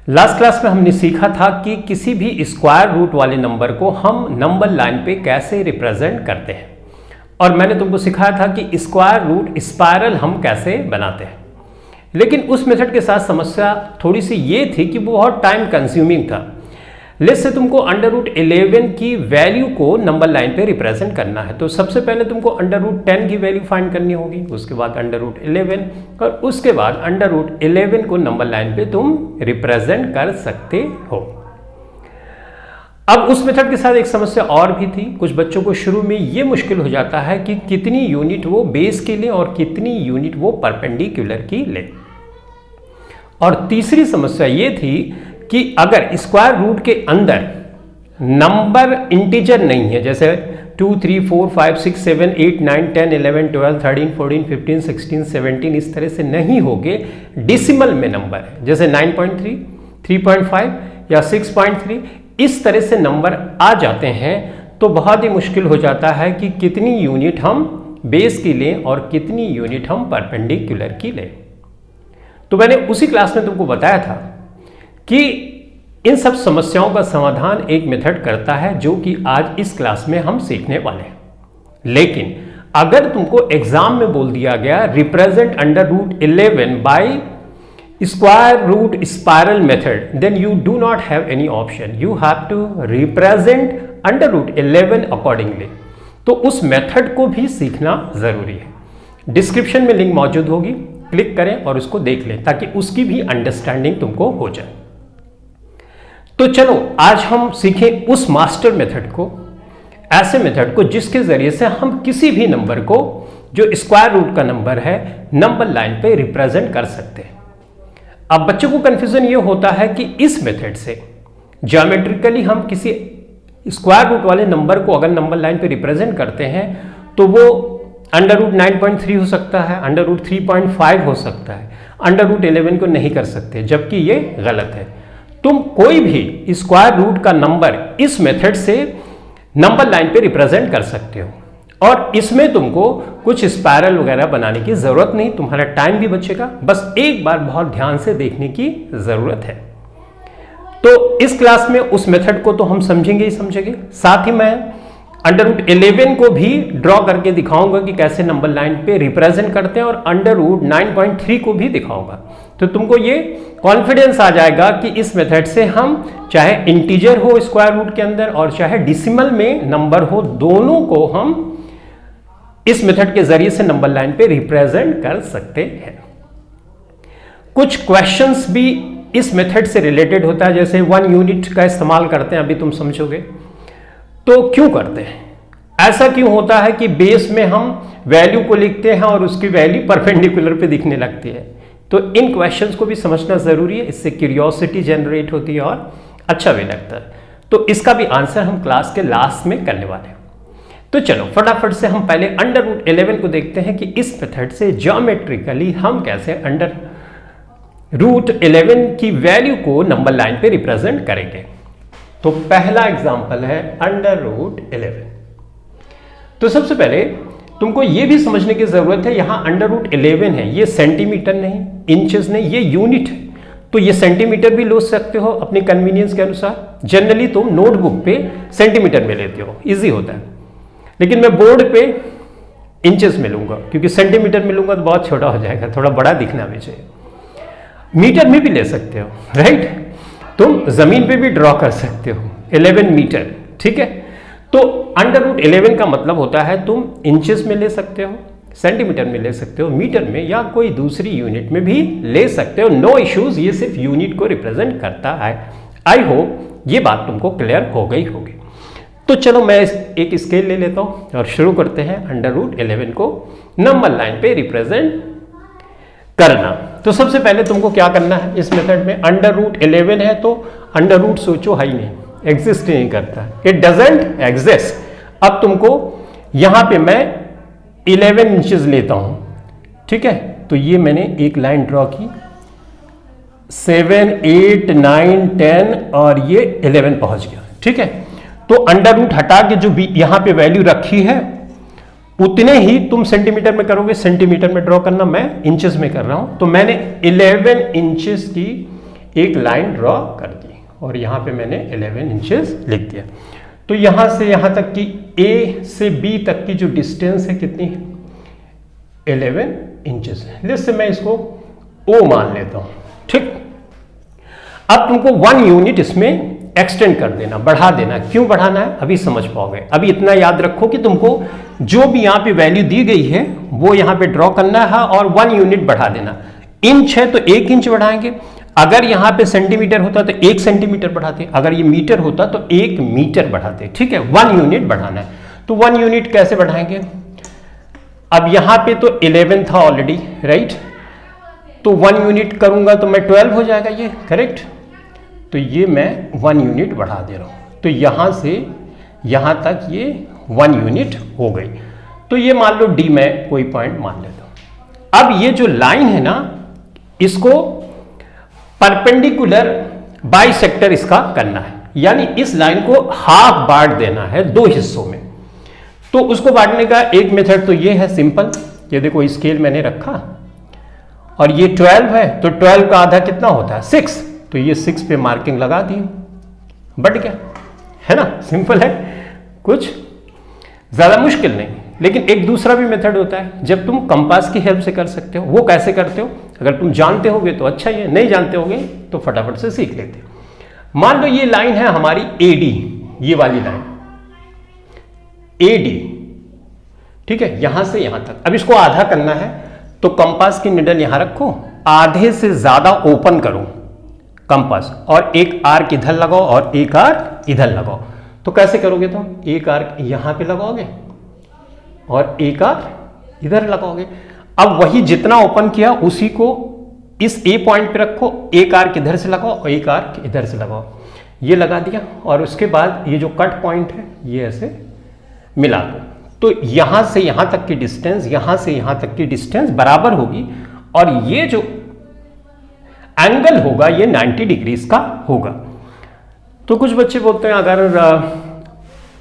Last class में हमने सीखा था कि किसी भी स्क्वायर रूट वाले नंबर को हम नंबर लाइन पे कैसे रिप्रेजेंट करते हैं, और मैंने तुमको सिखाया था कि स्क्वायर रूट स्पाइरल हम कैसे बनाते हैं। लेकिन उस मेथड के साथ समस्या थोड़ी सी ये थी कि वो बहुत टाइम कंज्यूमिंग था। लेट्स से तुमको √11 की वैल्यू को नंबर लाइन पे रिप्रेजेंट करना है, तो सबसे पहले तुमको √10 की वैल्यू फाइंड करनी होगी, उसके बाद √11 और उसके बाद √11 को नंबर लाइन पे तुम रिप्रेजेंट कर सकते हो। अब उस मेथड के साथ एक समस्या और भी थी। कुछ बच्चों को शुरू में ये मुश्किल हो जाता है कि कितनी यूनिट वो बेस की ले और कितनी यूनिट वो परपेंडिकुलर की ले। और तीसरी समस्या ये थी कि अगर स्क्वायर रूट के अंदर नंबर इंटीजर नहीं है, जैसे 2, 3, 4, 5, 6, 7, 8, 9, 10, 11, 12, 13, 14, 15, 16, 17 इस तरह से नहीं होगे, डेसिमल में नंबर है, जैसे 9.3, 3.5 या 6.3 इस तरह से नंबर आ जाते हैं, तो बहुत ही मुश्किल हो जाता है कि कितनी यूनिट हम बेस की लें और कितनी यूनिट हम परपेंडिकुलर की लें। तो मैंने उसी क्लास में तुमको बताया था कि इन सब समस्याओं का समाधान एक मेथड करता है, जो कि आज इस क्लास में हम सीखने वाले हैं। लेकिन अगर तुमको एग्जाम में बोल दिया गया represent √11 by square root spiral method, then you do not have any option, you have to represent √11 accordingly. तो उस मेथड को भी सीखना जरूरी है। डिस्क्रिप्शन में लिंक मौजूद होगी, क्लिक करें और उसको देख लें ताकि उसकी भी अंडरस्टैंडिंग तुमको हो जाए। तो चलो आज हम सीखें उस मास्टर मेथड को, ऐसे मेथड को जिसके जरिए से हम किसी भी नंबर को जो स्क्वायर रूट का नंबर है नंबर लाइन पे रिप्रेजेंट कर सकते हैं। अब बच्चों को कंफ्यूजन ये होता है कि इस मेथड से ज्योमेट्रिकली हम किसी स्क्वायर रूट वाले नंबर को अगर नंबर लाइन पे रिप्रेजेंट करते हैं तो वो √9.3 हो सकता है, √3.5 हो सकता है, √11 को नहीं कर सकते, जबकि ये गलत है। तुम कोई भी स्क्वायर रूट का नंबर इस मेथड से नंबर लाइन पे रिप्रेजेंट कर सकते हो, और इसमें तुमको कुछ स्पाइरल वगैरह बनाने की जरूरत नहीं, तुम्हारा टाइम भी बचेगा। बस एक बार बहुत ध्यान से देखने की जरूरत है। तो इस क्लास में उस मेथड को तो हम समझेंगे ही समझेंगे, साथ ही मैं √11 को भी ड्रॉ करके दिखाऊंगा कि कैसे नंबर लाइन पे रिप्रेजेंट करते हैं, और √9.3 को भी दिखाऊंगा। तो तुमको ये कॉन्फिडेंस आ जाएगा कि इस मेथड से हम चाहे इंटीजर हो स्क्वायर रूट के अंदर और चाहे डेसिमल में नंबर हो, दोनों को हम इस मेथड के जरिए से नंबर लाइन पे रिप्रेजेंट कर सकते हैं। कुछ क्वेश्चंस भी इस मेथड से रिलेटेड होता है, जैसे 1 यूनिट का इस्तेमाल करते हैं, अभी तुम समझोगे। तो क्यों करते हैं, ऐसा क्यों होता है कि बेस में हम वैल्यू को लिखते हैं और उसकी वैल्यू परपेंडिकुलर पे दिखने लगती है। तो इन क्वेश्चंस को भी समझना जरूरी है, इससे क्यूरियोसिटी जनरेट होती है और अच्छा भी लगता है। तो इसका भी आंसर हम क्लास के लास्ट में करने वाले हैं। तो चलो फटाफट से हम पहले √11 को देखते हैं कि इस मेथड से ज्योमेट्रिकली हम कैसे √11 की वैल्यू को नंबर लाइन पे रिप्रेजेंट करेंगे। तो पहला एग्जांपल है √11। तो सबसे पहले तुमको यह भी समझने की जरूरत है, यहां √11 है, ये सेंटीमीटर नहीं, इंचेस नहीं, ये यूनिट है। तो ये सेंटीमीटर भी ले सकते हो अपने कन्वीनियंस के अनुसार। जनरली तुम नोटबुक पे सेंटीमीटर में लेते हो, इजी होता है, लेकिन मैं बोर्ड पे इंचेस में लूंगा, क्योंकि सेंटीमीटर में लूंगा तो बहुत छोटा हो जाएगा, थोड़ा बड़ा दिखना भी चाहिए। मीटर में भी ले सकते हो, राइट, तुम जमीन पे भी ड्रॉ कर सकते हो 11 मीटर, ठीक है। तो √11 का मतलब होता है तुम इंचेस में ले सकते हो, सेंटीमीटर में ले सकते हो, मीटर में या कोई दूसरी यूनिट में भी ले सकते हो, नो इश्यूज। ये सिर्फ यूनिट को रिप्रेजेंट करता है। आई होप ये बात तुमको क्लियर हो गई होगी। तो चलो मैं एक स्केल ले लेता हूं और शुरू करते हैं √11 को नंबर लाइन पे रिप्रेजेंट करना। तो सबसे पहले तुमको क्या करना है इस मेथड में, √11 है तो √ सोचो है ही नहीं, एग्जिस्ट नहीं करता, इट डजंट एग्जिस्ट। अब तुमको यहां पे मैं 11 इंचेस लेता हूं, ठीक है। तो ये मैंने एक लाइन ड्रॉ की, 7, 8, 9, 10 और ये 11 पहुंच गया, ठीक है। तो √ हटा के जो भी यहां पे वैल्यू रखी है उतने ही तुम सेंटीमीटर में करोगे, सेंटीमीटर में ड्रॉ करना, मैं इंचेस में कर रहा हूं। तो मैंने 11 इंचेस की एक लाइन ड्रॉ कर दी और यहाँ पे मैंने 11 इंचेस लिख दिया। तो यहाँ से यहाँ तक की A से B तक की जो डिस्टेंस है कितनी है? 11 इंचेस है। जिससे मैं इसको O मान लेता हूँ। ठीक, अब तुमको 1 यूनिट इसमें एक्सटेंड कर देना, बढ़ा देना। क्यों बढ़ाना है अभी समझ पाओगे। अभी इतना याद रखो कि तुमको जो भी यहाँ पे वैल्यू दी गई है वो यहाँ पे ड्रॉ करना है और 1 यूनिट बढ़ा देना। इंच है तो 1 इंच बढ़ाएंगे, अगर यहाँ पे सेंटीमीटर होता तो 1 सेंटीमीटर बढ़ाते, अगर ये मीटर होता तो 1 मीटर बढ़ाते। ठीक है, 1 यूनिट बढ़ाना है। तो 1 यूनिट कैसे बढ़ाएंगे? अब यहाँ पे तो 11 था ऑलरेडी, राइट? तो 1 यूनिट करूंगा तो मैं 12 हो जाएगा, ये करेक्ट। तो ये मैं 1 यूनिट बढ़ा दे रहा हूं, तो यहां से यहां तक ये 1 यूनिट हो गई। तो ये मान लो डी में कोई पॉइंट मान लेता हूं। अब ये जो लाइन है ना, इसको परपेंडिकुलर बाइसेक्टर इसका करना है, यानी इस लाइन को हाफ बांट देना है 2 हिस्सों में। तो उसको बांटने का एक मेथड तो ये है सिंपल, ये देखो स्केल मैंने रखा और ये 12 है, तो 12 का आधा कितना होता है? 6। तो ये 6 पे मार्किंग लगा दी, बढ़ गया, है ना? सिंपल है, कुछ ज्यादा मुश्किल नहीं। लेकिन एक दूसरा भी मेथड होता है जब तुम कंपास की हेल्प से कर सकते हो। वो कैसे करते हो? अगर तुम जानते होगे तो अच्छा ही है, नहीं जानते होगे तो फटाफट से सीख लेते हो। मान लो ये लाइन है हमारी AD, ये वाली लाइन AD, ठीक है, यहां से यहां तक। अब इसको आधा करना है तो कंपास की निडल यहां रखो, आधे से ज्यादा ओपन करो कंपास और एक आर्क इधर लगाओ और एक आर्क इधर लगाओ। तो कैसे करोगे तुम? एक आर्क यहां पे लगाओगे और एक आर्क इधर लगाओगे। अब वही जितना ओपन किया उसी को इस A पॉइंट पे रखो, एक आर्क इधर से लगाओ और एक आर्क इधर से लगाओ। ये लगा दिया और उसके बाद ये जो कट पॉइंट है ये ऐसे मिला दो। तो यहां से यहां तक की डिस्टेंस, यहां से यहां तक की डिस्टेंस बराबर होगी और ये जो एंगल होगा ये 90 डिग्रीज का होगा। तो कुछ बच्चे बोलते हैं अगर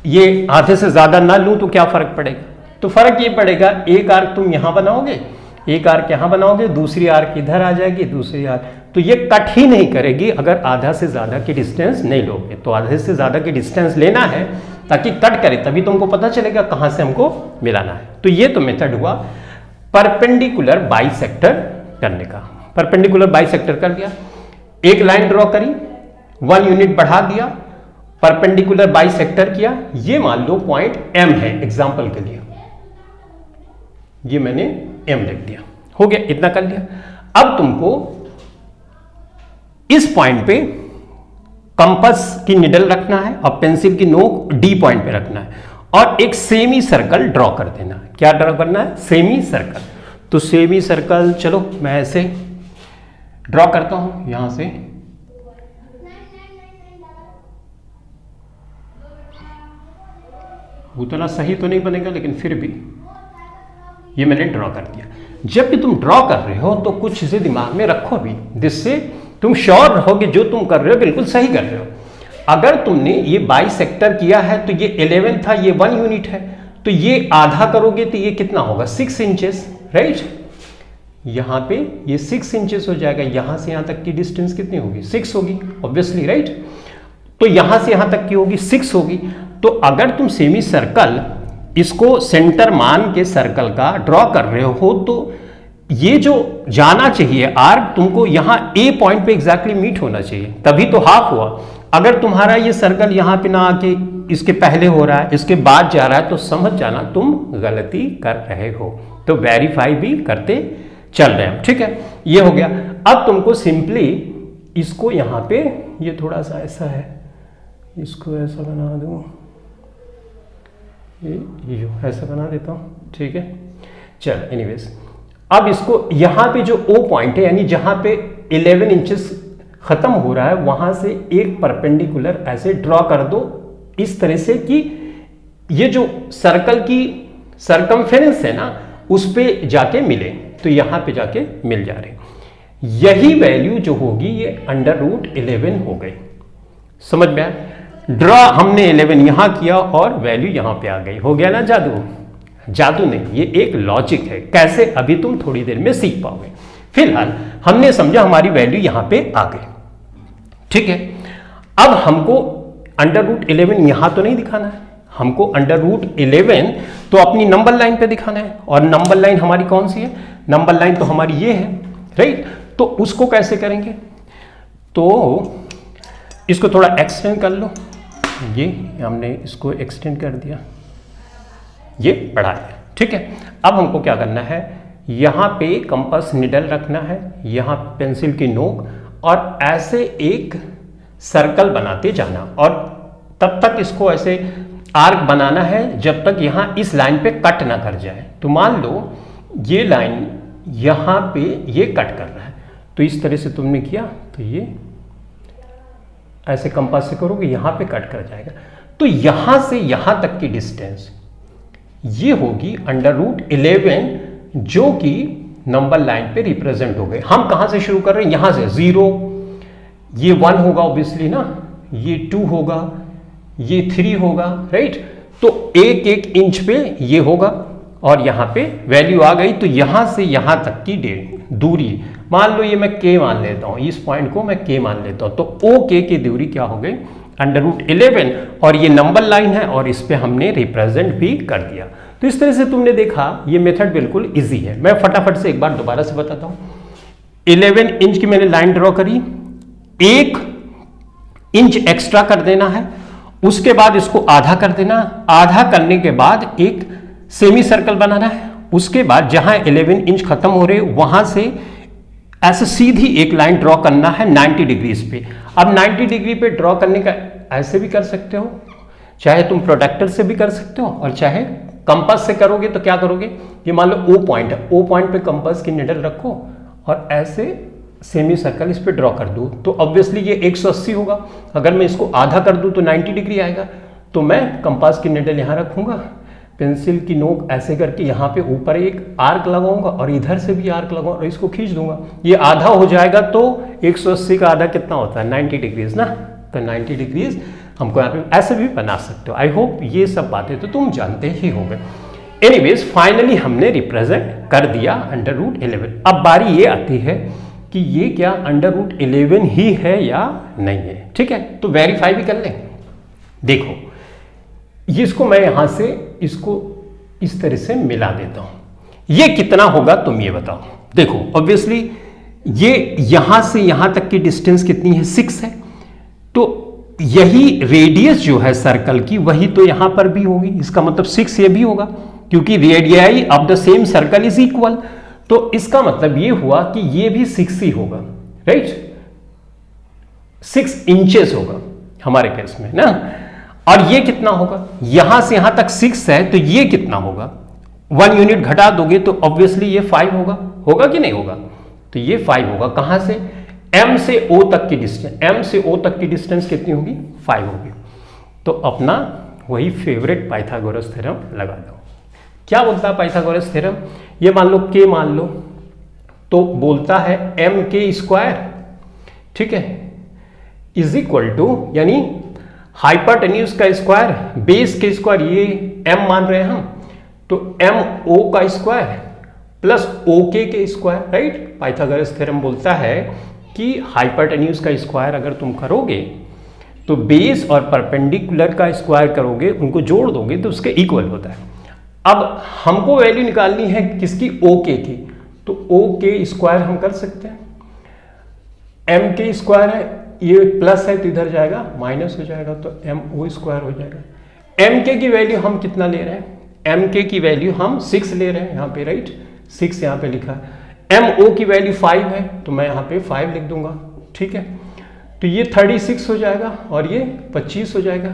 ये आधे से ज्यादा ना लूं तो क्या फर्क पड़ेगा? तो फर्क ये पड़ेगा, एक आर्क तुम यहां बनाओगे, एक आर्क यहां बनाओगे, दूसरी आर्क इधर आ जाएगी, दूसरी आर्क, तो ये कट ही नहीं करेगी अगर आधा से ज्यादा की डिस्टेंस नहीं लोगे। तो आधे से ज्यादा की डिस्टेंस लेना है ताकि कट करे, तभी तुमको पता चलेगा कहां से हमको मिलाना है। तो ये तो मेथड हुआ परपेंडिकुलर बाइसेक्टर करने का। परपेंडिकुलर बाइसेक्टर कर दिया, एक लाइन ड्रॉ करी, 1 यूनिट बढ़ा दिया, परपेंडिकुलर बाइसेक्टर किया। ये मान लो पॉइंट M है एग्जांपल के लिए, ये मैंने M लिख दिया, हो गया, इतना कर लिया। अब तुमको इस पॉइंट पे कंपास की निडल रखना है और पेंसिल की नोक D पॉइंट पे रखना है और एक सेमी सर्कल ड्रॉ कर देना। क्या ड्रॉ करना है? Semi circle. तो सेमी सर्कल, चलो मैं ऐसे ड्रॉ करता हूं यहां से, उतना सही तो नहीं बनेगा लेकिन फिर भी ये मैंने ड्रॉ कर दिया। जब भी तुम ड्रॉ कर रहे हो तो कुछ चीजें दिमाग में रखो भी, जिससे तुम श्योर रहोगे जो तुम कर रहे हो बिल्कुल सही कर रहे हो। अगर तुमने ये बाइसेक्टर किया है तो ये 11 था, ये 1 यूनिट है, तो ये आधा करोगे तो ये कितना होगा? 6 इंचेस, राइट? यहां पे ये 6 इंचेस हो जाएगा। यहां से यहां तक की डिस्टेंस कितनी होगी? 6 होगी ऑब्वियसली, राइट? तो यहां से यहां तक की होगी 6 होगी। तो अगर तुम सेमी सर्कल इसको सेंटर मान के सर्कल का ड्रॉ कर रहे हो तो ये जो जाना चाहिए आर्क तुमको यहां A पॉइंट पे एग्जैक्टली मीट होना चाहिए, तभी तो हाफ हुआ। अगर तुम्हारा ये सर्कल यहां पे ना आके इसके पहले हो रहा है, इसके बाद जा रहा है, तो समझ जाना तुम गलती कर रहे हो। तो वेरीफाई भी करते चल रहे हैं, ठीक है? ये हो गया। अब तुमको सिंपली इसको यहां पे, ये थोड़ा सा ऐसा है, इसको ऐसा बना दूं, ये ऐसा बना देता हूं, ठीक है? चल एनीवेज, अब इसको यहां पे जो O पॉइंट है, यानी जहां पे 11 इंचेस खत्म हो रहा है, वहां से एक परपेंडिकुलर ऐसे ड्रॉ कर दो इस तरह से कि ये जो सर्कल की सरकमफेरेंस है ना उस पे जाके मिले। तो यहां पे जाके मिल जा रहे। यही वैल्यू जो होगी ये √11 हो गई। समझ में आया? ड्रॉ हमने 11 यहां किया और वैल्यू यहां पे आ गई। हो गया ना जादू? जादू नहीं, ये एक लॉजिक है। कैसे? अभी तुम थोड़ी देर में सीख पाओगे। फिलहाल हमने समझा हमारी वैल्यू यहां पे आ गई। ठीक है, अब हमको अंडर रूट 11 यहां तो नहीं दिखाना है, हमको अंडर रूट 11 तो अपनी नंबर लाइन पे दिखाना है, और नंबर लाइन हमारी कौन सी है, नंबर लाइन तो हमारी ये है, राइट। तो उसको कैसे करेंगे, तो इसको थोड़ा एक्सटेंड कर लो, ये हमने इसको एक्सटेंड कर दिया, ये बढ़ा दिया, ठीक है। अब हमको क्या करना है, यहां पे कंपास निडल रखना है, यहां पेंसिल की नोक, और ऐसे एक सर्कल बनाते जाना, और तब तक इसको ऐसे आर्क बनाना है जब तक यहां इस लाइन पे कट ना कर जाए। तो मान लो ये लाइन यहां पे ये कट कर रहा है, तो इस तरह से तुमने किया तो ये ऐसे कंपास से करोगे, यहां पे कट कर जाएगा। तो यहां से यहां तक की डिस्टेंस ये होगी अंडर रूट 11, जो कि नंबर लाइन पे रिप्रेजेंट हो गए। हम कहां से शुरू कर रहे हैं, यहां से 0, ये 1 होगा ऑब्वियसली ना, ये 2 होगा, ये 3 होगा, राइट। तो एक एक इंच पे ये होगा, और यहां पे वैल्यू आ गई। तो यहां से यहां तक की दूरी, मान लो ये मैं k मान लेता हूं, इस पॉइंट को मैं k मान लेता हूं, तो OK की दूरी क्या हो गई, अंडर रूट 11, और ये नंबर लाइन है, और इस पे हमने रिप्रेजेंट भी कर दिया। तो इस तरह से तुमने देखा, ये मेथड बिल्कुल इजी है। मैं फटाफट से एक बार दोबारा से बताता हूं। 11 इंच की मैंने लाइन ड्रॉ करी, 1 इंच एक्स्ट्रा कर देना है, उसके बाद इसको आधा कर देना, आधा करने के बाद एक सेमी सर्कल बनाना है, उसके बाद जहां 11 इंच खत्म हो रहे वहां से ऐसे सीधी एक लाइन ड्रॉ करना है 90 डिग्रीज पे। अब 90 डिग्री पे ड्रॉ करने का ऐसे भी कर सकते हो, चाहे तुम प्रोडक्टर से भी कर सकते हो, और चाहे कंपास से करोगे तो क्या करोगे, ये मान लो O पॉइंट है, O पॉइंट पे कंपास की निडल रखो और ऐसे सेमी सर्कल इस पे ड्रॉ कर दूं, तो ऑब्वियसली ये 180 होगा। अगर मैं इसको आधा कर दूं तो 90 डिग्री आएगा। तो मैं कंपास की निडल यहां रखूंगा, पेंसिल की नोक ऐसे करके यहाँ पे ऊपर एक आर्क लगाऊंगा, और इधर से भी आर्क लगाऊंगा, और इसको खींच दूंगा। ये आधा हो जाएगा, तो 180 का आधा कितना होता है, 90 डिग्रीज ना। तो 90 डिग्रीज हमको यहाँ पे ऐसे भी बना सकते हो। आई होप ये सब बातें तो तुम जानते ही होंगे। एनीवेज फाइनली हमने रिप्रेजेंट कर दिया अंडर रूट 11। अब बारी ये आती है कि ये क्या अंडर रूट 11 ही है या नहीं है, ठीक है। तो वेरीफाई भी कर लें। देखो इसको मैं यहां से इसको इस तरह से मिला देता हूं, ये कितना होगा तुम ये बताओ। देखो ऑब्वियसली ये यहां से यहां तक की डिस्टेंस कितनी है, 6 है। तो यही रेडियस जो है सर्कल की, वही तो यहां पर भी होगी। इसका मतलब 6 ये भी होगा, क्योंकि radii of the same circle is equal. तो इसका मतलब ये हुआ कि ये भी 6 ही होगा, राइट। 6 इंचेस होगा हमारे केस में ना। और ये कितना होगा, यहां से यहां तक 6 है, तो ये कितना होगा, 1 यूनिट घटा दोगे तो ऑब्वियसली ये 5 होगा। होगा कि नहीं होगा, तो ये 5 होगा। कहां से, M से O तक की डिस्टेंस, M से O तक की डिस्टेंस कितनी होगी, 5 होगी। तो अपना वही फेवरेट पाइथागोरस थ्योरम लगा दो। क्या बोलता है पाइथागोरस थ्योरम, ये मान लो K मान लो, तो बोलता है MK², ठीक है, इज इक्वल टू, यानी हाइपोटेन्यूज का स्क्वायर, बेस के स्क्वायर, ये m मान रहे हैं हम, तो MO का स्क्वायर प्लस OK के स्क्वायर, राइट। पाइथागोरस थ्योरम बोलता है कि हाइपोटेन्यूज का स्क्वायर अगर तुम करोगे तो बेस और परपेंडिकुलर का स्क्वायर करोगे, उनको जोड़ दोगे तो उसके इक्वल होता है। अब हमको वैल्यू निकालनी है किसकी, OK की, तो OK स्क्वायर हम कर सकते हैं। MK² है, ये प्लस है तो इधर जाएगा माइनस हो जाएगा, तो MO² हो जाएगा। MK की वैल्यू हम कितना ले रहे हैं, MK की वैल्यू हम 6 ले रहे हैं यहाँ पे, राइट, 6 यहाँ पे लिखा है। MO की वैल्यू 5 है, तो मैं यहाँ पे 5 लिख दूंगा, ठीक है। तो ये 36 हो जाएगा और ये 25 हो जाएगा।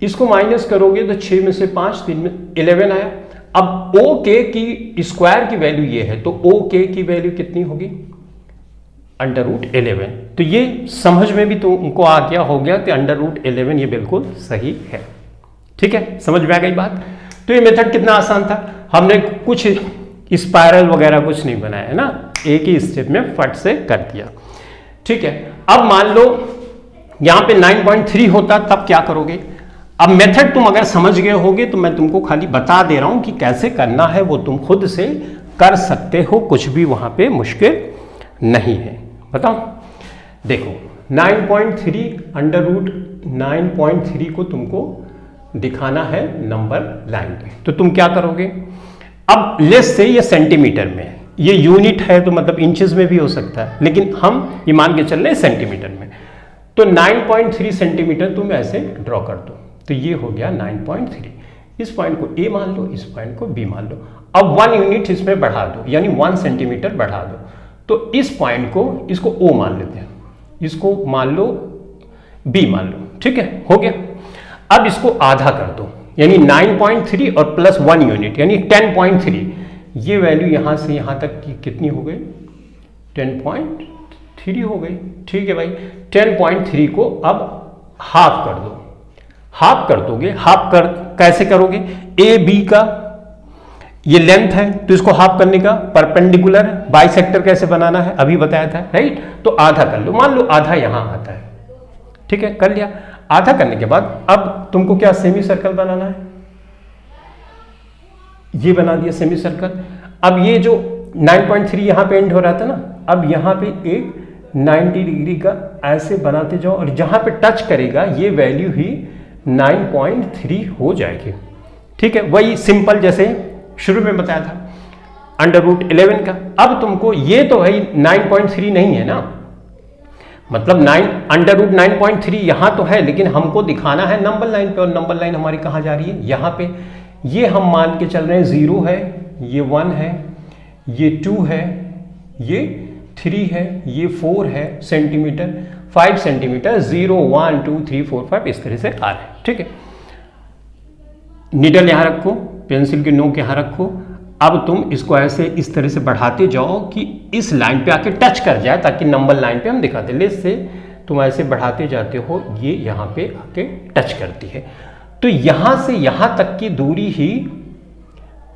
इसको माइनस करोगे तो 6 में से 5, 3 में 11 आया। अब OK की स्क्वायर की वैल्यू ये है, तो OK की वैल्यू कितनी होगी, अंडर रूट 11। तो ये समझ में भी तो उनको आ गया, हो गया कि अंडर रूट 11 ये बिल्कुल सही है, ठीक है। समझ में आ गई बात। तो ये मेथड कितना आसान था, हमने कुछ स्पाइरल वगैरह कुछ नहीं बनाया है ना, एक ही स्टेप में फट से कर दिया, ठीक है। अब मान लो यहां पे 9.3 होता, तब क्या करोगे। अब मेथड तुम अगर समझ गए होगे तो मैं तुमको खाली बता दे रहा हूं कि कैसे करना है, वो तुम खुद से कर सकते हो, कुछ भी वहां पे मुश्किल नहीं है। बताओ, देखो 9.3 अंडर रूट 9.3 को तुमको दिखाना है नंबर लाइन पे। तो तुम क्या करोगे, अब लेस से ये सेंटीमीटर में है, ये यूनिट है तो मतलब इंचेस में भी हो सकता है, लेकिन हम ये मान के चल रहे हैं सेंटीमीटर में। तो 9.3 सेंटीमीटर तुम ऐसे ड्रॉ कर दो, तो ये हो गया 9.3। इस पॉइंट को ए मान लो, इस पॉइंट को बी मान लो। अब 1 यूनिट इसमें बढ़ा दो, यानी 1 सेंटीमीटर बढ़ा दो। तो इस पॉइंट को, इसको ओ मान लेते हैं, इसको मान लो बी मान लो, ठीक है, हो गया। अब इसको आधा कर दो, यानी 9.3 और प्लस 1 यूनिट यानी 10.3। ये वैल्यू यहां से यहां तक की कितनी हो गई, 10.3 हो गई, ठीक है भाई। 10.3 को अब हाफ कर दो, हाफ कर दोगे, हाफ कर कैसे करोगे, ए बी का ये लेंथ है तो इसको हाफ करने का परपेंडिकुलर बाइसेक्टर कैसे बनाना है अभी बताया था, राइट। तो आधा कर लो, मान लो आधा यहां आता है, ठीक है, कर लिया। आधा करने के बाद अब तुमको क्या सेमी सर्कल बनाना है, ये बना दिया सेमी सर्कल। अब ये जो 9.3 यहां पे एंड हो रहा था ना, अब यहां पे एक 90 डिग्री का ऐसे बनाते जाओ और जहां पे टच करेगा ये वैल्यू ही 9.3 हो जाएगी, ठीक है। वही सिंपल जैसे शुरू में बताया था अंडर रूट 11 का। अब तुमको ये तो भाई 9.3 नहीं है ना, मतलब 9 अंडर रूट 9.3 यहां तो है, लेकिन हमको दिखाना है नंबर लाइन पे, और नंबर लाइन हमारी कहां जा रही है, यहां पे। ये हम मान के चल रहे हैं 0 है, ये 1 है, ये 2 है, ये 3 है, ये 4 है सेंटीमीटर, 5 सेंटीमीटर, 0 1 2 3 4 5 इस तरह से आ रहे हैं, ठीक है। निडल यहां रखो, पेंसिल की नोक यहां रखो। अब तुम इसको ऐसे इस तरह से बढ़ाते जाओ कि इस लाइन पे आके टच कर जाए, ताकि नंबर लाइन पे हम दिखाते। लेस से तुम ऐसे बढ़ाते जाते हो, ये यहां पे आके टच करती है। तो यहां से यहां तक की दूरी ही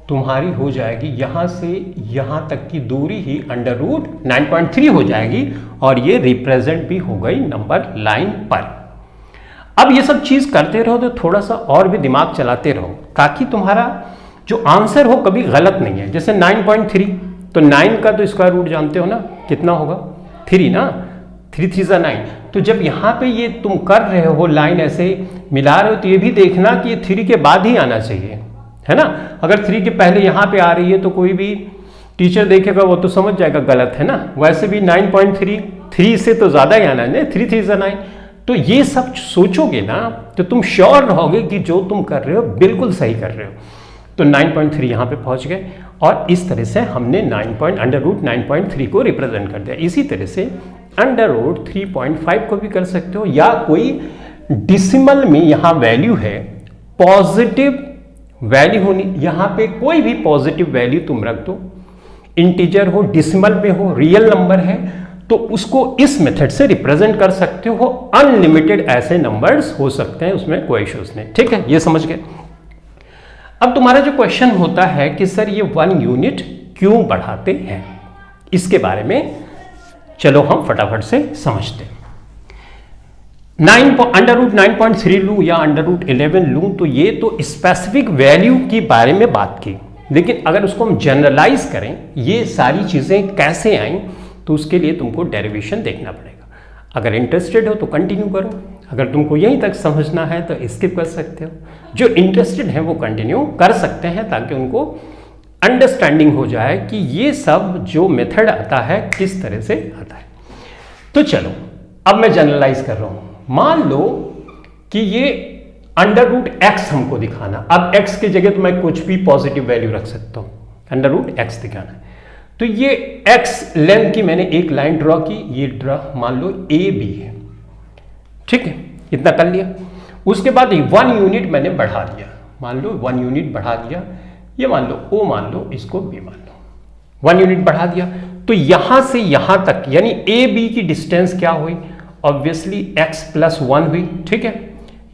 तुम्हारी हो जाएगी, यहां से यहां तक की दूरी ही अंडर रूट 9.3 हो जाएगी, और ये रिप्रेजेंट भी हो गई नंबर लाइन पर। अब ये सब चीज करते रहो तो थोड़ा सा और भी दिमाग चलाते रहो, ताकि तुम्हारा जो आंसर हो कभी गलत नहीं है। जैसे 9.3, तो 9 का तो स्क्वायर रूट जानते हो ना, कितना होगा, 3 ना, 3 3 9। तो जब यहाँ पे ये तुम कर रहे हो लाइन ऐसे मिला रहे हो, तो ये भी देखना कि ये 3 के बाद ही आना चाहिए, है ना। अगर 3 के पहले यहाँ पे आ रही है तो कोई भी टीचर देखेगा वो तो समझ जाएगा गलत है ना। वैसे भी 9.3 3 से तो ज़्यादा ही आना है, 3 3 9। तो ये सब सोचोगे ना तो तुम श्योर रहोगे कि जो तुम कर रहे हो बिल्कुल सही कर रहे हो। तो 9.3 यहाँ पे पहुँच गए, और इस तरह से हमने अंडर रूट 9.3 को रिप्रेजेंट कर दिया। इसी तरह से अंडर रूट 3.5 को भी कर सकते हो, या कोई डिसिमल में यहाँ वैल्यू है, पॉजिटिव वैल्यू होनी, यहाँ पे कोई भी पॉजिटिव वैल्यू तुम रख दो, इंटीजर हो, डिसिमल में हो, रियल नंबर है, तो उसको इस मेथड से रिप्रेजेंट कर सकते हो। अनलिमिटेड ऐसे नंबर्स हो सकते हैं, उसमें कोई इश्यूज नहीं, ठीक है, ये समझ गए। अब तुम्हारा जो क्वेश्चन होता है कि सर ये 1 यूनिट क्यों बढ़ाते हैं, इसके बारे में चलो हम फटाफट से समझते हैं। अंडर रूट 9.3 लूँ या अंडर रूट 11 लूँ, तो ये तो स्पेसिफिक वैल्यू के बारे में बात की, लेकिन अगर उसको हम जनरलाइज करें, ये सारी चीज़ें कैसे आएँ, तो उसके लिए तुमको डेरिवेशन देखना पड़ेगा। अगर इंटरेस्टेड हो तो कंटिन्यू करो, अगर तुमको यहीं तक समझना है तो स्किप कर सकते हो। जो इंटरेस्टेड हैं वो कंटिन्यू कर सकते हैं, ताकि उनको अंडरस्टैंडिंग हो जाए कि ये सब जो मेथड आता है किस तरह से आता है। तो चलो अब मैं जनरलाइज कर रहा हूँ। मान लो कि ये अंडर रूट एक्स हमको दिखाना, अब एक्स की जगह तो मैं कुछ भी पॉजिटिव वैल्यू रख सकता हूँ, अंडर रूट एक्स दिखाना है। तो ये एक्स लेंथ की मैंने एक लाइन ड्रॉ की, ये ड्रॉ मान लो ए बी है, ठीक है, इतना कर लिया। उसके बाद 1 यूनिट मैंने बढ़ा दिया, मान लो 1 यूनिट बढ़ा दिया, ये मान लो ओ मान लो, इसको बी मान लो, 1 यूनिट बढ़ा दिया। तो यहां से यहां तक यानी ए बी की डिस्टेंस क्या हुई, ऑब्वियसली x + 1 हुई, ठीक है।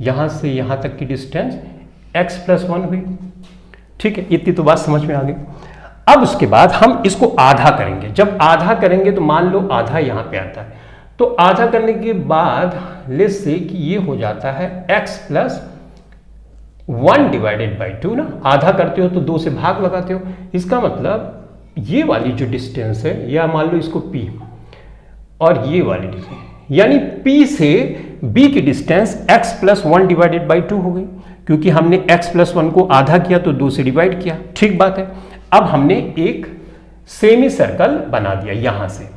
यहां से यहां तक की डिस्टेंस x + 1 हुई, ठीक है, इतनी तो बात समझ में आ गई। अब उसके बाद हम इसको आधा करेंगे। जब आधा करेंगे तो मान लो आधा यहां पे आता है, तो आधा करने के बाद लेट्स से कि ये हो जाता है x + 1 / 2 ना। आधा करते हो तो 2 से भाग लगाते हो, इसका मतलब ये वाली जो डिस्टेंस है, या मान लो इसको p, और ये वाली डिस्टेंस यानी P से B की distance x plus 1 divided by 2 हो गई, क्योंकि हमने x प्लस 1 को आधा किया तो 2 से डिवाइड किया। ठीक बात है। अब हमने एक सेमी सर्कल बना दिया यहां से,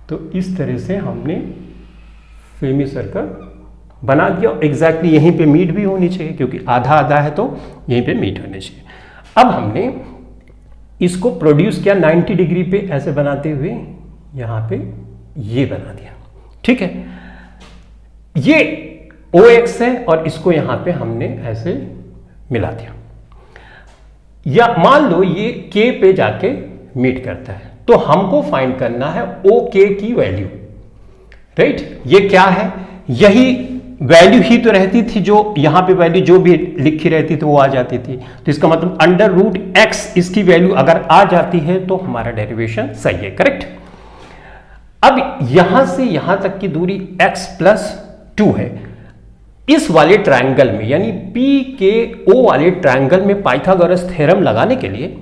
तो इस तरह से हमने सेमी सर्कल बना दिया। एग्जैक्टली यहीं पे मीट भी होनी चाहिए, क्योंकि आधा आधा है तो यहीं पे मीट होनी चाहिए। अब हमने इसको प्रोड्यूस किया 90 डिग्री पे, ऐसे बनाते हुए यहां पे ये बना दिया। ठीक है, ये OX है और इसको यहां पे हमने ऐसे मिला दिया। या मान लो ये K पे जाके मीट करता है, तो हमको फाइंड करना है OK की वैल्यू, राइट। ये क्या है, यही वैल्यू ही तो रहती थी जो यहां पे वैल्यू जो भी लिखी रहती थी वो आ जाती थी। तो इसका मतलब अंडर रूट x इसकी वैल्यू अगर आ जाती है तो हमारा डेरिवेशन सही है, करेक्ट। अब यहां से यहां तक की दूरी x प्लस 2 है। इस वाले ट्रायंगल में यानी PKO वाले ट्रायंगल में पाइथागोरस थ्योरम लगाने के लिए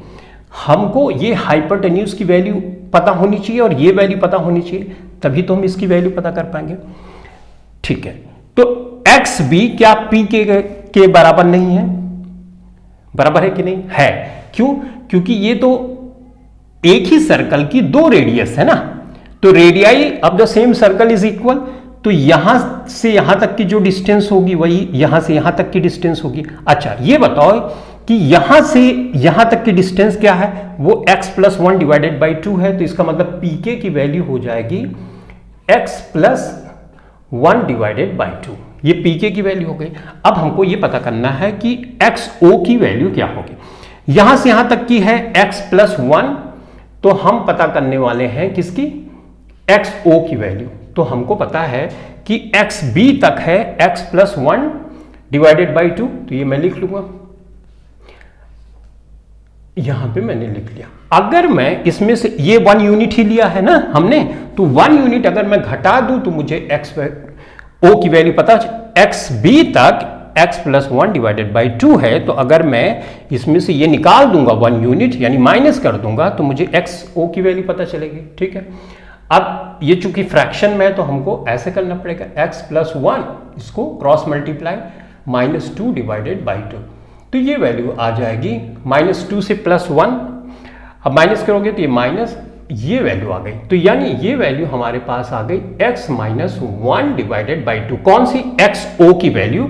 हमको ये हाइपोटेन्यूज की वैल्यू पता होनी चाहिए और ये वैल्यू पता होनी चाहिए, तभी तो हम इसकी वैल्यू पता कर पाएंगे। ठीक है, तो एक्स बी क्या पी के बराबर नहीं है? बराबर है कि नहीं है? क्यों? क्योंकि ये तो एक ही सर्कल की दो रेडियस है ना, तो radii of the same circle is equal. तो यहां से यहां तक की जो डिस्टेंस होगी वही यहां से यहां तक की डिस्टेंस होगी। अच्छा ये बताओ कि यहां से यहां तक की डिस्टेंस क्या है? वो x प्लस 1 डिवाइडेड बाई 2 है, तो इसका मतलब pk की वैल्यू हो जाएगी x प्लस 1 डिवाइडेड बाई 2। ये pk की वैल्यू हो गई। अब हमको ये पता करना है कि xo की वैल्यू क्या होगी। यहां से यहां तक की है x प्लस 1, तो हम पता करने वाले हैं किसकी? xo की वैल्यू। तो हमको पता है कि xb तक है x प्लस 1 डिवाइडेड बाई 2, तो ये मैं लिख लूंगा, यहां पे मैंने लिख लिया। अगर मैं इसमें से ये 1 यूनिट ही लिया है ना हमने, तो 1 यूनिट अगर मैं घटा दूं तो मुझे xo की वैल्यू पता, xb तक x प्लस 1 डिवाइडेड बाई 2 है, तो अगर मैं इसमें से ये निकाल दूंगा 1 यूनिट यानी माइनस कर दूंगा तो मुझे xo की वैल्यू पता चलेगी। ठीक है, अब ये चूंकि फ्रैक्शन में है तो हमको ऐसे करना पड़ेगा, x प्लस 1 इसको क्रॉस मल्टीप्लाई -2 डिवाइडेड बाई 2, तो ये वैल्यू आ जाएगी -2 से +1। अब माइनस करोगे तो ये माइनस, ये वैल्यू आ गई। तो यानी ये वैल्यू हमारे पास आ गई x माइनस 1 डिवाइडेड बाई 2। कौन सी? xo की वैल्यू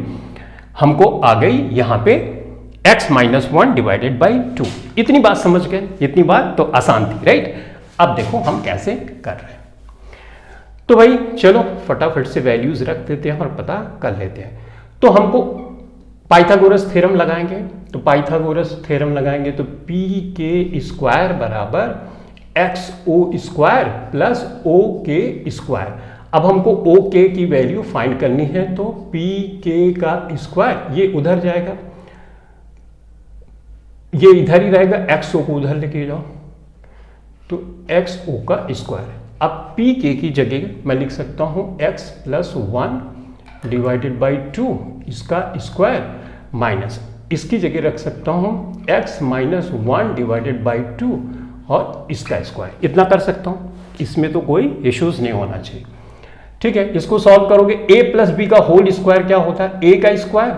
हमको आ गई यहां पे x माइनस 1 डिवाइडेड बाई 2। इतनी बात समझ गए? इतनी बात तो आसान थी, राइट। अब देखो हम कैसे कर रहे हैं। तो भाई चलो फटाफट से वैल्यूज रख देते हैं और पता कर लेते हैं। तो हमको पाइथागोरस थ्योरम लगाएंगे, तो पाइथागोरस थ्योरम लगाएंगे तो पी के स्क्वायर बराबर XO square plus OK square. अब हमको OK की वैल्यू फाइंड करनी है, तो PK का स्क्वायर ये उधर जाएगा, ये इधर ही रहेगा, XO को उधर लेके जाओ तो XO का स्क्वायर। अब PK की जगह मैं लिख सकता हूं x प्लस 1 डिवाइडेड बाई 2 इसका स्क्वायर माइनस, इसकी जगह रख सकता हूं x माइनस 1 डिवाइडेड बाई 2 और इसका स्क्वायर। इतना कर सकता हूं, इसमें तो कोई इश्यूज नहीं होना चाहिए। ठीक है, इसको सॉल्व करोगे a प्लस बी का होल स्क्वायर क्या होता है? a का स्क्वायर,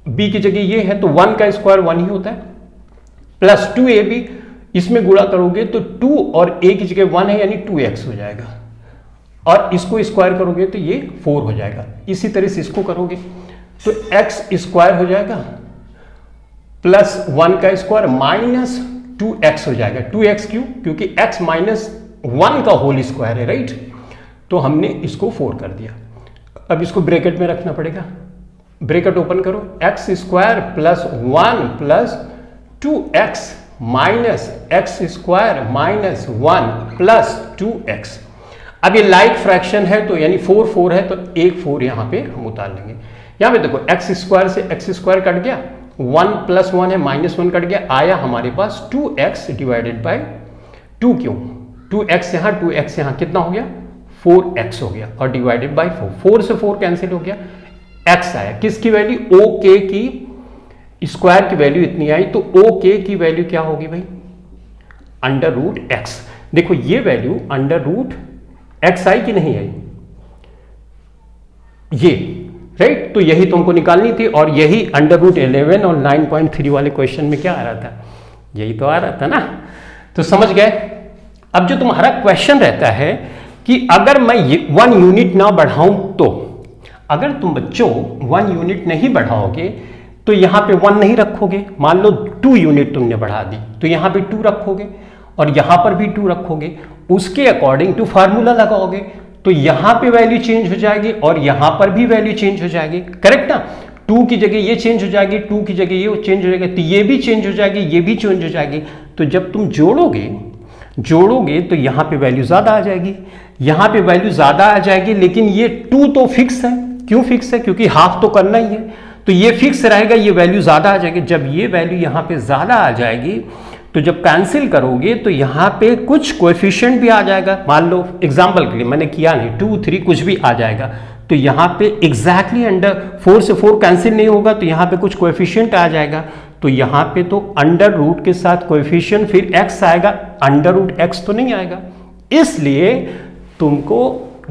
b की जगह ये है तो 1 का स्क्वायर 1 ही होता है, प्लस 2ab, इसमें गुणा करोगे तो 2 और a की जगह 1 है यानी 2x हो जाएगा, और इसको स्क्वायर करोगे तो ये 4 हो जाएगा। इसी तरह से इसको करोगे तो x स्क्वायर हो जाएगा प्लस 1 का स्क्वायर माइनस 2x हो जाएगा। 2x क्यों? क्योंकि x माइनस 1 का होल स्क्वायर है, राइट। तो हमने इसको 4 कर दिया। अब इसको ब्रैकेट में रखना पड़ेगा, ब्रैकेट ओपन करो, x square plus 1 plus 2x minus x square minus 1 plus 2x। अब ये लाइक फ्रैक्शन है तो यानी 4 4 है तो एक 4 यहां पे हम उतार लेंगे। यहां पे देखो x स्क्वायर से x स्क्वायर कट गया, 1 प्लस 1 है -1 कट गया, आया हमारे पास 2x डिवाइडेड बाई 2। क्यों? 2x यहां 2x यहां, कितना हो गया? 4x हो गया, और डिवाइडेड बाई 4, 4 से 4 कैंसिल हो गया, x आया। किसकी वैल्यू? OK की स्क्वायर की वैल्यू इतनी आई, तो OK की वैल्यू क्या होगी भाई? Under root x। देखो ये वैल्यू अंडर रूट x आई कि नहीं आई? ये राइट। तो यही तुमको निकालनी थी और यही √11 और 9.3 वाले क्वेश्चन में क्या आ रहा था, यही तो आ रहा था ना। तो समझ गए। अब जो तुम्हारा क्वेश्चन रहता है कि अगर मैं 1 यूनिट ना बढ़ाऊं, तो अगर तुम बच्चों 1 यूनिट नहीं बढ़ाओगे तो यहां पे 1 नहीं रखोगे। मान लो 2 यूनिट तुमने बढ़ा दी तो यहां पे 2 रखोगे और यहां पर भी 2 रखोगे, उसके अकॉर्डिंग टू फार्मूला लगाओगे तो यहां पे वैल्यू चेंज हो जाएगी और यहां पर भी वैल्यू चेंज हो जाएगी, करेक्ट ना। 2 की जगह ये चेंज हो जाएगी, 2 की जगह ये चेंज हो जाएगी, तो ये भी चेंज हो जाएगी, ये भी चेंज हो जाएगी। तो जब तुम जोड़ोगे तो यहां पे वैल्यू ज्यादा आ जाएगी, यहां पे वैल्यू ज्यादा आ जाएगी, लेकिन ये 2 तो फिक्स है। क्यों फिक्स है? क्योंकि हाफ तो करना ही है, तो ये फिक्स रहेगा, ये वैल्यू ज्यादा आ जाएगी। जब ये वैल्यू यहां पे ज्यादा आ जाएगी तो जब कैंसिल करोगे तो यहां पे कुछ कोएफिशिएंट भी आ जाएगा। मान लो एग्जांपल के लिए, मैंने किया नहीं, 2, 3 कुछ भी आ जाएगा, तो यहां पे एग्जैक्टली अंडर 4 से 4 कैंसिल नहीं होगा, तो यहां पे कुछ कोएफिशिएंट आ जाएगा। तो यहां पे तो अंडर रूट के साथ कोएफिशिएंट फिर x आएगा, √x तो नहीं आएगा। इसलिए तुमको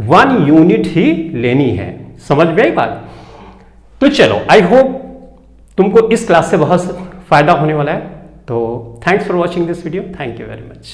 1 यूनिट ही लेनी है। समझ में आई बात? तो चलो, आई होप तुमको इस क्लास से बहुत फायदा होने वाला है। तो thanks for watching this video, thank you very much.